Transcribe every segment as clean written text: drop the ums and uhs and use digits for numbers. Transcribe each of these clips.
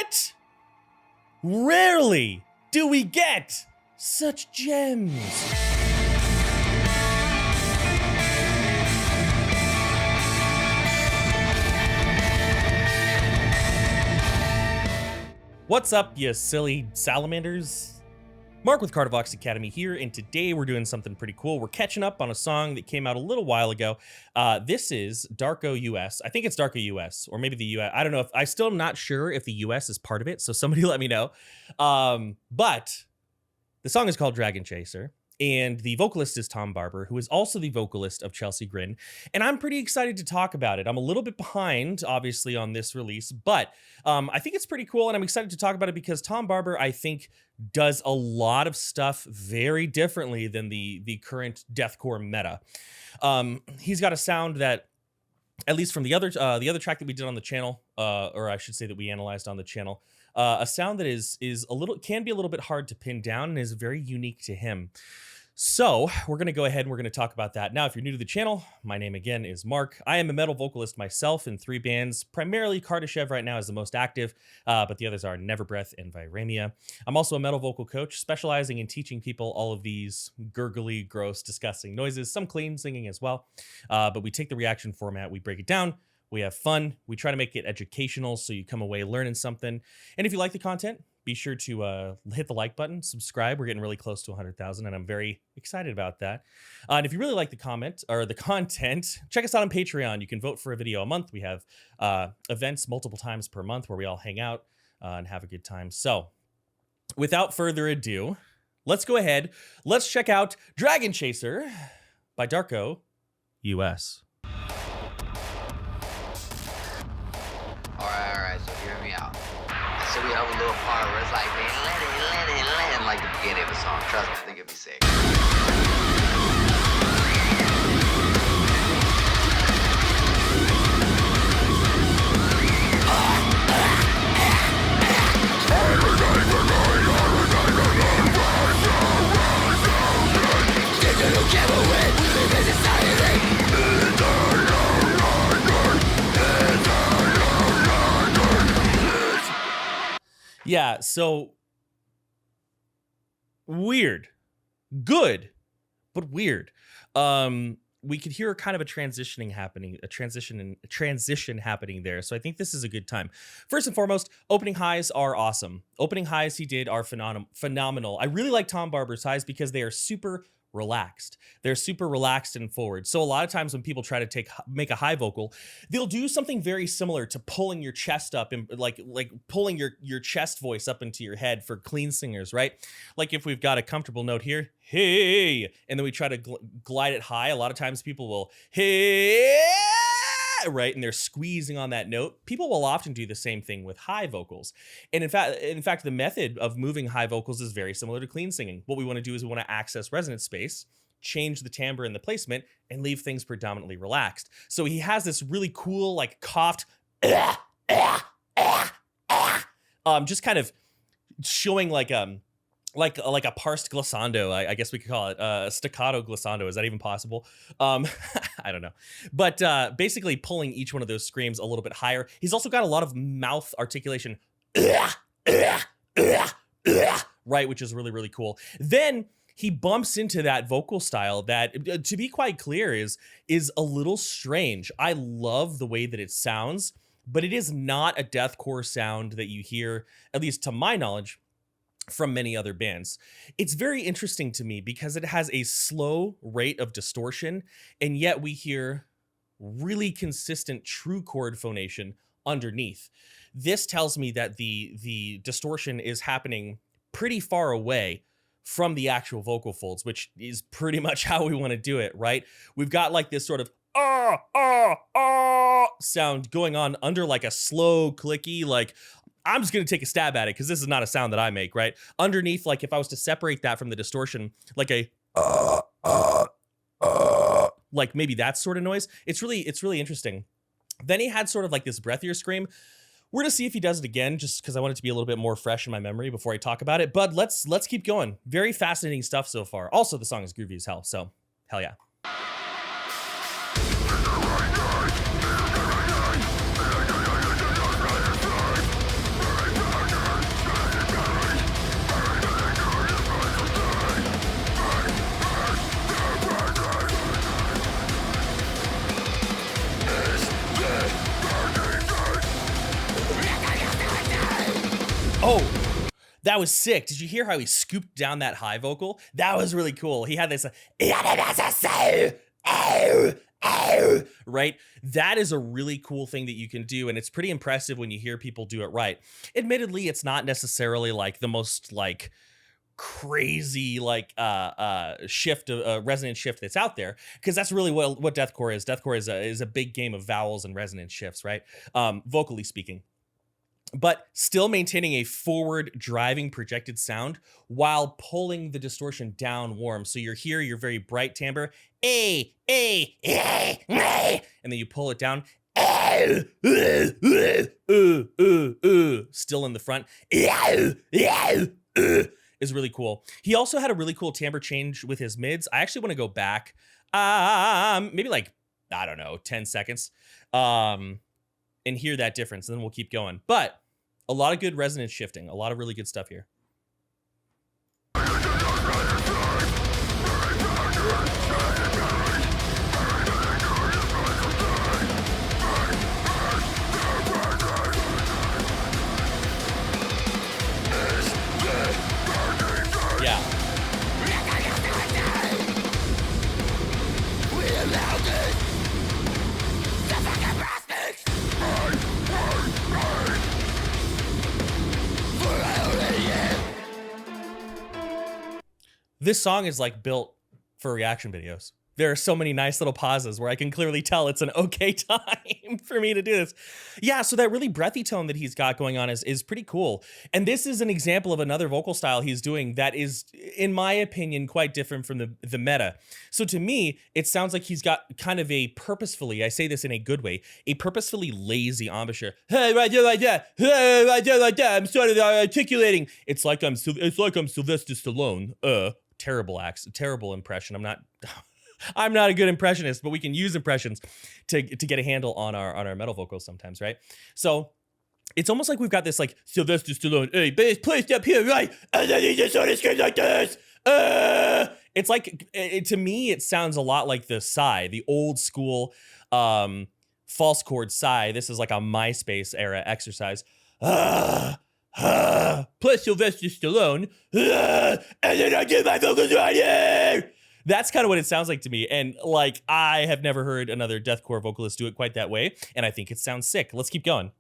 What? Rarely do we get such gems. What's up, you silly salamanders? Mark with Kardavox Academy here, and today we're doing something pretty cool. We're catching up on a song that came out a little while ago. This is DARKO US. I think it's DARKO US, or maybe the US. I don't know. I still am not sure if the US is part of it, so somebody let me know. But the song is called Dragon Chaser, and the vocalist is Barber, who is also the vocalist of Chelsea Grin. And I'm pretty excited to talk about it. I'm a little bit behind, obviously, on this release, but I think it's pretty cool, and I'm excited to talk about it because Barber, I think, does a lot of stuff very differently than the current deathcore meta. He's got a sound that, at least from the other track that we did on the channel, or I should say that we analyzed on the channel, a sound that can be a little bit hard to pin down and is very unique to him. So we're going to go ahead and we're going to talk about that. Now, if you're new to the channel, my name again is Mark. I am a metal vocalist myself in 3 bands. Primarily Kardashev right now is the most active, but the others are Neverbreath and Viremia. I'm also a metal vocal coach specializing in teaching people all of these gurgly, gross, disgusting noises, some clean singing as well. But we take the reaction format, we break it down, we have fun, we try to make it educational so you come away learning something. And if you like the content, be sure to hit the like button, subscribe. We're getting really close to 100,000, and I'm very excited about that. And if you really like the content, check us out on Patreon. You can vote for a video a month. We have events multiple times per month where we all hang out and have a good time. So without further ado, let's go ahead. Let's check out Dragon Chaser by DARKO US. All right, so hear me out. So we have a little part where it's like, man, let it, like the beginning of the song. Trust me, I think it'd be sick. Yeah, so weird, good, but weird. We could hear kind of a transition happening there. So I think this is a good time. First and foremost, opening highs are awesome. Opening highs he did are phenomenal. I really like Barber's highs because they are super relaxed. They're super relaxed and forward. So a lot of times when people try to make a high vocal, they'll do something very similar to pulling your chest up and like pulling your chest voice up into your head for clean singers, right? Like if we've got a comfortable note here, hey, and then we try to glide it high, a lot of times people will, hey, right, and they're squeezing on that note. People will often do the same thing with high vocals. And in fact, the method of moving high vocals is very similar to clean singing. What we want to do is we want to access resonance space, change the timbre and the placement, and leave things predominantly relaxed. So he has this really cool, like coughed, just kind of showing like a parsed glissando, I guess we could call it a staccato glissando. Is that even possible? I don't know. But basically pulling each one of those screams a little bit higher. He's also got a lot of mouth articulation, right, which is really, really cool. Then he bumps into that vocal style that, to be quite clear, is a little strange. I love the way that it sounds, but it is not a deathcore sound that you hear, at least to my knowledge, from many other bands. It's very interesting to me because it has a slow rate of distortion, and yet we hear really consistent true chord phonation underneath. This tells me that the distortion is happening pretty far away from the actual vocal folds, which is pretty much how we want to do it, right? We've got like this sort of sound going on under like a slow clicky, like I'm just going to take a stab at it because this is not a sound that I make, right? Underneath, like if I was to separate that from the distortion, like a like maybe that sort of noise, it's really interesting. Then he had sort of like this breathier scream. We're gonna see if he does it again, just because I want it to be a little bit more fresh in my memory before I talk about it. But let's keep going. Very fascinating stuff so far. Also, the song is groovy as hell, so hell yeah. Oh, that was sick. Did you hear how he scooped down that high vocal? That was really cool. He had this, right? That is a really cool thing that you can do, and it's pretty impressive when you hear people do it right. Admittedly, it's not necessarily like the most like crazy like shift, resonance shift that's out there, because that's really what deathcore is. Deathcore is a big game of vowels and resonance shifts, right? Vocally speaking. But still maintaining a forward driving projected sound while pulling the distortion down warm. So you're here, you're very bright timbre, and then you pull it down, still in the front, is really cool. He also had a really cool timbre change with his mids. I actually want to go back, maybe like, I don't know, 10 seconds, and hear that difference, and then we'll keep going. But a lot of good resonance shifting, a lot of really good stuff here. Yeah. This song is like built for reaction videos. There are so many nice little pauses where I can clearly tell it's an okay time for me to do this. Yeah, so that really breathy tone that he's got going on is pretty cool. And this is an example of another vocal style he's doing that is, in my opinion, quite different from the meta. So to me, it sounds like he's got kind of a purposefully, I say this in a good way, a purposefully lazy embouchure. Hey, right there, like that. Hey, right there, like that. I'm sort of articulating. It's like I'm Sylvester Stallone. Terrible impression. I'm not a good impressionist, but we can use impressions to get a handle on our metal vocals sometimes, right? So it's almost like we've got this like Sylvester Stallone, hey, bass placed up here, right? And then he just sort of screams like this. It's like, to me, it sounds a lot like the Psy, the old school false chord Psy. This is like a MySpace era exercise. Plus Sylvester Stallone, and then I do my vocals right here. That's kind of what it sounds like to me. And like, I have never heard another deathcore vocalist do it quite that way. And I think it sounds sick. Let's keep going.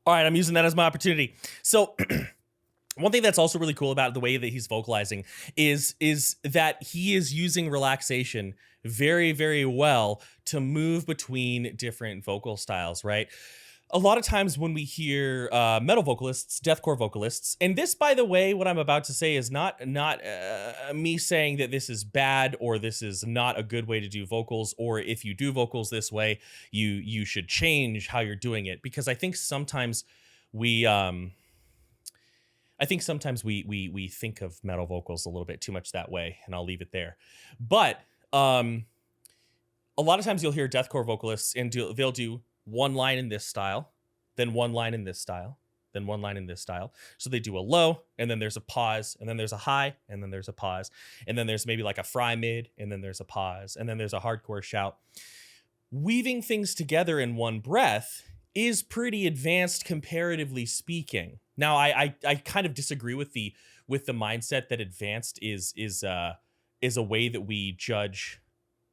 All right, I'm using that as my opportunity. So one thing that's also really cool about the way that he's vocalizing is that he is using relaxation very, very well to move between different vocal styles, right? A lot of times when we hear metal vocalists, deathcore vocalists, and this, by the way, what I'm about to say is not me saying that this is bad or this is not a good way to do vocals, or if you do vocals this way, you should change how you're doing it, because I think sometimes we think of metal vocals a little bit too much that way, and I'll leave it there. But a lot of times you'll hear deathcore vocalists and they'll do one line in this style, then one line in this style, then one line in this style. So they do a low, and then there's a pause, and then there's a high, and then there's a pause, and then there's maybe like a fry mid, and then there's a pause, and then there's a hardcore shout. Weaving things together in one breath is pretty advanced, comparatively speaking. Now, I kind of disagree with the mindset that advanced is a way that we judge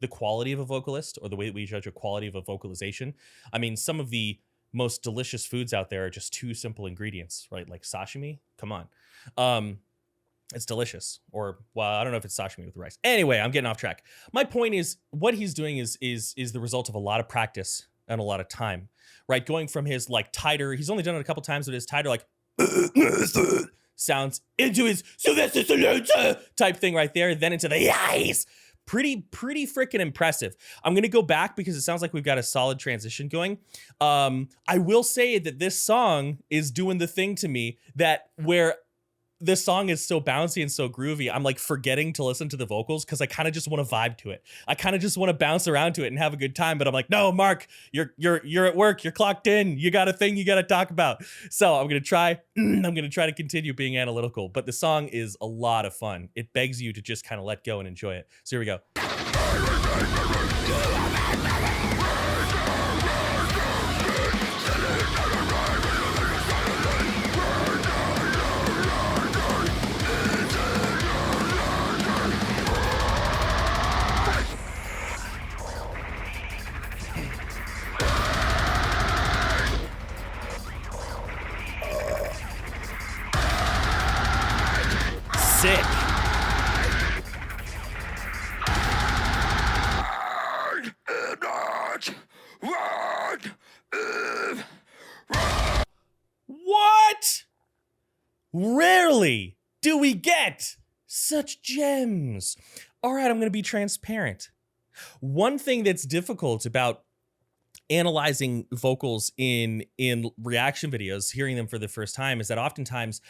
the quality of a vocalist, or the way that we judge a quality of a vocalization. I mean, some of the most delicious foods out there are just two simple ingredients, right? Like sashimi. Come on. It's delicious. Or, well, I don't know if it's sashimi with rice. Anyway, I'm getting off track. My point is, what he's doing is the result of a lot of practice and a lot of time, right? Going from his like tighter, he's only done it a couple times with his tighter like sounds into his Sylvester Stallone type thing right there, then into the yais. Pretty freaking impressive. I'm gonna go back because it sounds like we've got a solid transition going. I will say that this song is doing the thing to me that where this song is so bouncy and so groovy, I'm like forgetting to listen to the vocals because I kind of just want to vibe to it. I kind of just want to bounce around to it and have a good time. But I'm like, no, Mark, you're at work, you're clocked in, you got a thing you got to talk about. So I'm gonna try. I'm gonna try to continue being analytical. But the song is a lot of fun. It begs you to just kind of let go and enjoy it. So here we go. Sick. What? Rarely do we get such gems. All right, I'm going to be transparent. One thing that's difficult about analyzing vocals in reaction videos, hearing them for the first time, is that oftentimes,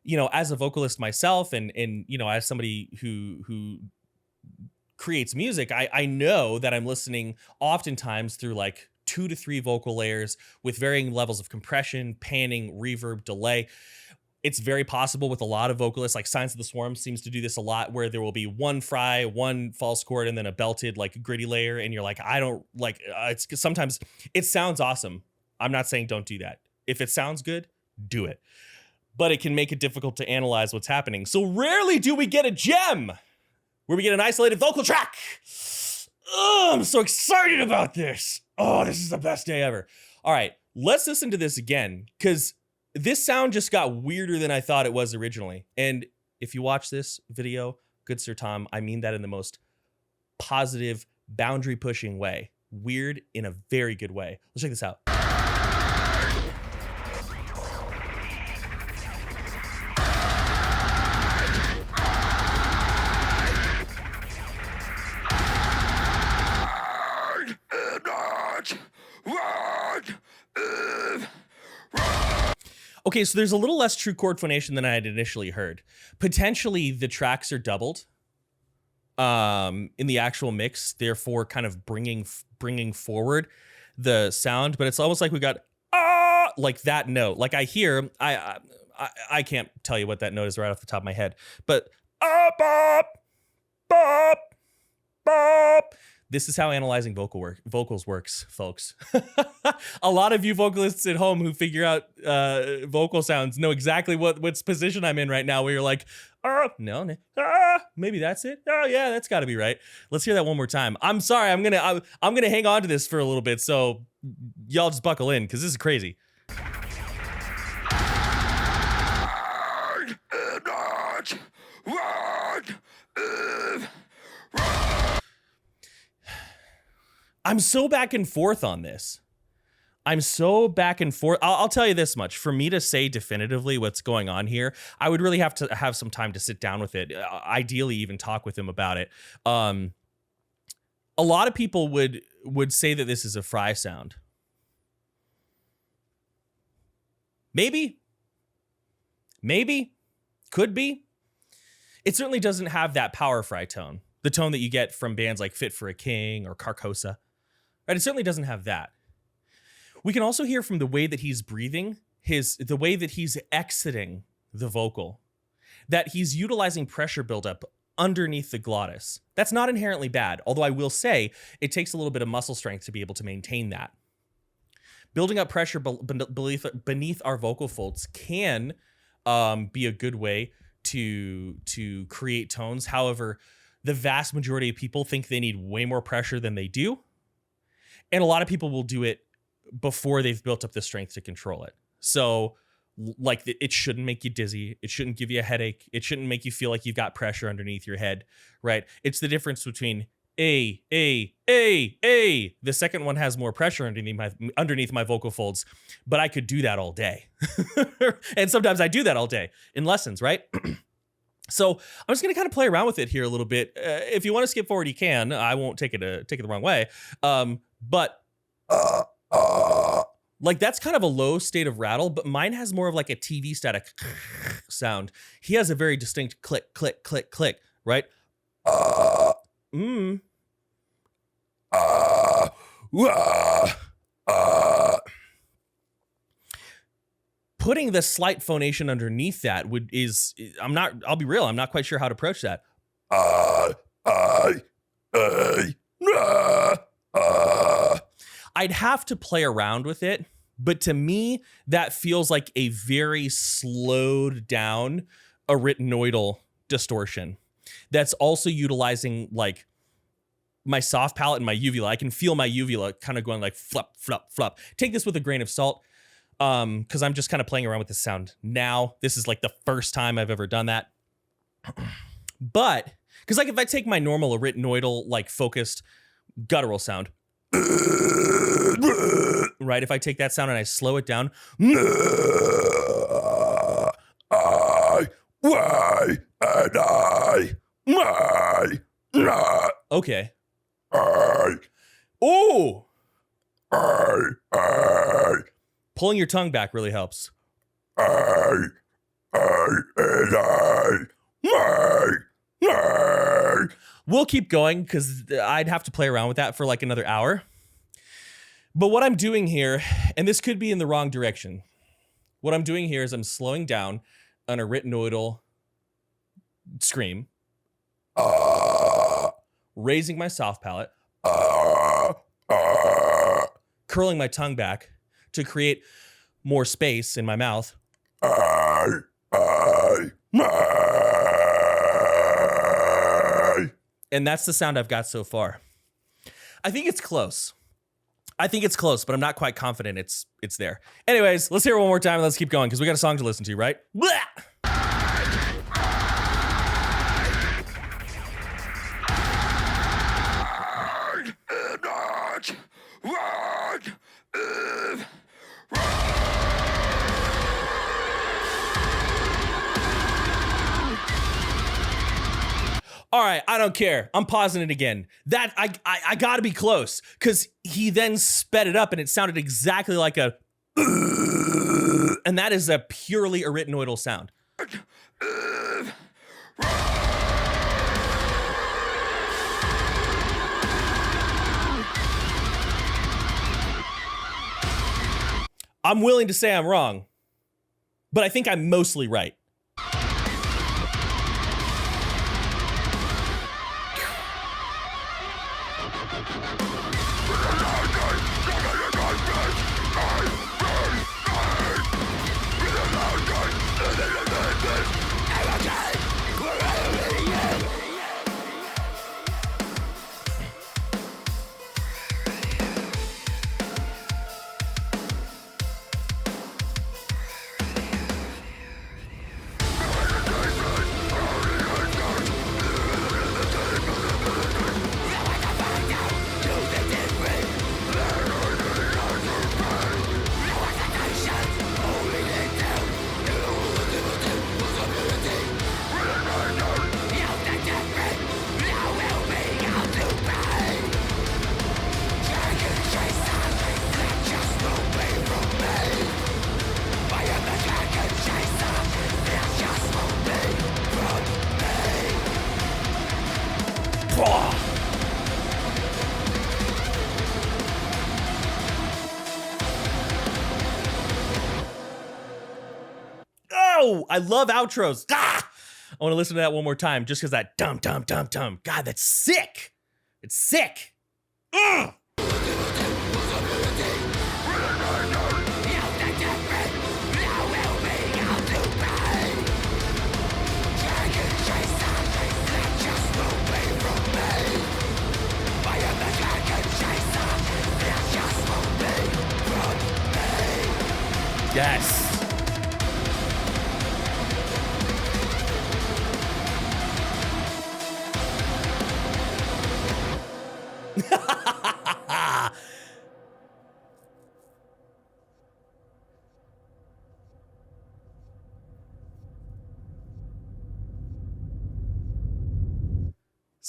you know, as a vocalist myself and you know, as somebody who creates music, I know that I'm listening oftentimes through like 2 to 3 vocal layers with varying levels of compression, panning, reverb, delay. It's very possible with a lot of vocalists, like Signs of the Swarm seems to do this a lot, where there will be one fry, one false chord, and then a belted like gritty layer. And you're like, I don't like, it's sometimes it sounds awesome. I'm not saying don't do that. If it sounds good, do it. But it can make it difficult to analyze what's happening. So rarely do we get a gem where we get an isolated vocal track. Oh, I'm so excited about this. Oh, this is the best day ever. All right, let's listen to this again, because this sound just got weirder than I thought it was originally. And if you watch this video, good Sir Tom, I mean that in the most positive, boundary-pushing way. Weird in a very good way. Let's check this out. Okay, so there's a little less true chord phonation than I had initially heard. Potentially the tracks are doubled in the actual mix, therefore kind of bringing forward the sound, but it's almost like we got like that note. Like I hear, I can't tell you what that note is right off the top of my head, but bop, bop, bop. This is how analyzing vocals works, folks. A lot of you vocalists at home who figure out vocal sounds know exactly what's position I'm in right now, where you're like, no, maybe that's it. Oh yeah, that's got to be right. Let's hear that one more time. I'm sorry, I'm gonna hang on to this for a little bit, so y'all just buckle in because this is crazy. I'm so back and forth on this. I'm so back and forth. I'll tell you this much. For me to say definitively what's going on here, I would really have to have some time to sit down with it. Ideally, even talk with him about it. A lot of people would say that this is a fry sound. Maybe. Could be. It certainly doesn't have that power fry tone. The tone that you get from bands like Fit for a King or Carcosa. Right? It certainly doesn't have that. We can also hear from the way that he's breathing, the way that he's exiting the vocal, that he's utilizing pressure buildup underneath the glottis. That's not inherently bad, although I will say it takes a little bit of muscle strength to be able to maintain that. Building up pressure beneath our vocal folds can be a good way to create tones. However, the vast majority of people think they need way more pressure than they do. And a lot of people will do it before they've built up the strength to control it. So like it shouldn't make you dizzy. It shouldn't give you a headache. It shouldn't make you feel like you've got pressure underneath your head, right? It's the difference between A. The second one has more pressure underneath my vocal folds, but I could do that all day. And sometimes I do that all day in lessons, right? So I'm just going to kind of play around with it here a little bit. If you want to skip forward, you can. I won't take it the wrong way. But like that's kind of a low state of rattle, but mine has more of like a TV static sound. He has a very distinct click, click, click, click, right? Putting the slight phonation underneath that I'll be real, I'm not quite sure how to approach that. I'd have to play around with it, but to me, that feels like a very slowed down arytenoidal distortion that's also utilizing like my soft palate and my uvula. I can feel my uvula kind of going like flop, flop, flop. Take this with a grain of salt, because I'm just kind of playing around with the sound now. This is like the first time I've ever done that. But, because like if I take my normal arytenoidal, like focused guttural sound, right? If I take that sound and I slow it down, okay. Oh, pulling your tongue back really helps. We'll keep going because I'd have to play around with that for like another hour. But what I'm doing here, and this could be in the wrong direction, what I'm doing here is I'm slowing down an arytenoidal scream, raising my soft palate, curling my tongue back to create more space in my mouth. And that's the sound I've got so far. I think it's close. But I'm not quite confident it's there. Anyways, let's hear it one more time and let's keep going because we got a song to listen to, right? Blah! All right, I don't care. I'm pausing it again. That I gotta be close because he then sped it up and it sounded exactly like a, and that is a purely arytenoidal sound. I'm willing to say I'm wrong, but I think I'm mostly right. Oh, I love outros. Ah! I want to listen to that one more time just because that dum, dum, dum, dum. God, that's sick. It's sick. Ugh.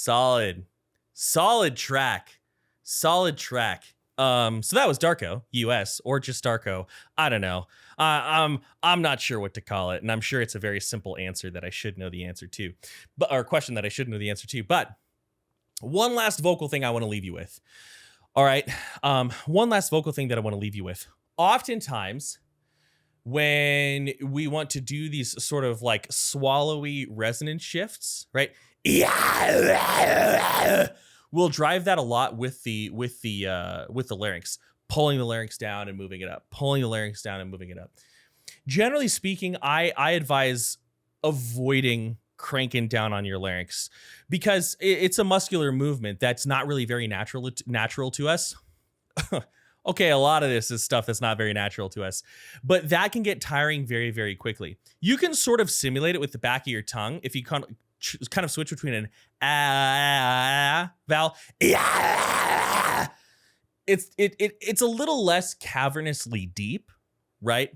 Solid track. So that was Darko US, or just Darko. I don't know. I'm not sure what to call it, and I'm sure it's a very simple answer that I should know the answer to, or question that I should know the answer to. But one last vocal thing I want to leave you with. All right, one last vocal thing that I want to leave you with. Oftentimes, when we want to do these sort of like swallowy resonance shifts, right? We'll drive that a lot with the larynx, pulling the larynx down and moving it up, pulling the larynx down and moving it up. Generally speaking, I advise avoiding cranking down on your larynx because it's a muscular movement that's not really very natural to us. Okay, a lot of this is stuff that's not very natural to us, but that can get tiring very, very quickly. You can sort of simulate it with the back of your tongue if you kind of switch between an vowel. It's a little less cavernously deep, right?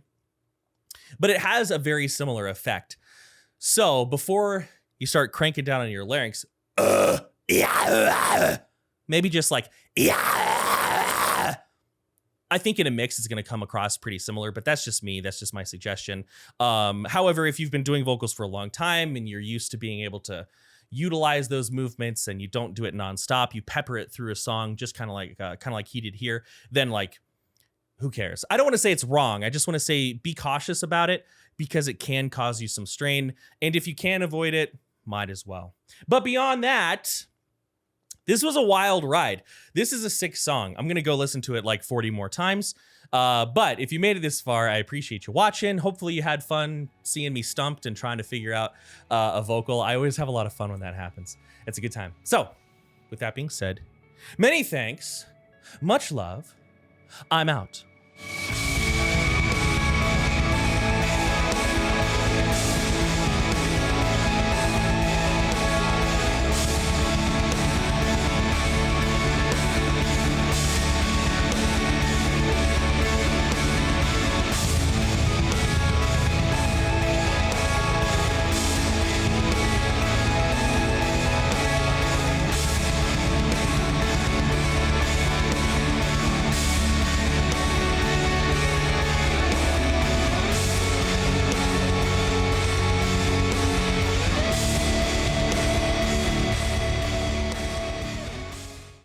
But it has a very similar effect. So before you start cranking down on your larynx, maybe just like, I think in a mix it's going to come across pretty similar, but that's just me. That's just my suggestion. However, if you've been doing vocals for a long time and you're used to being able to utilize those movements and you don't do it nonstop, you pepper it through a song, just kind of like he did here, then like, who cares? I don't want to say it's wrong. I just want to say be cautious about it because it can cause you some strain. And if you can avoid it, might as well. But beyond that, this was a wild ride. This is a sick song. I'm going to go listen to it like 40 more times. But if you made it this far, I appreciate you watching. Hopefully you had fun seeing me stumped and trying to figure out a vocal. I always have a lot of fun when that happens. It's a good time. So with that being said, many thanks, much love. I'm out.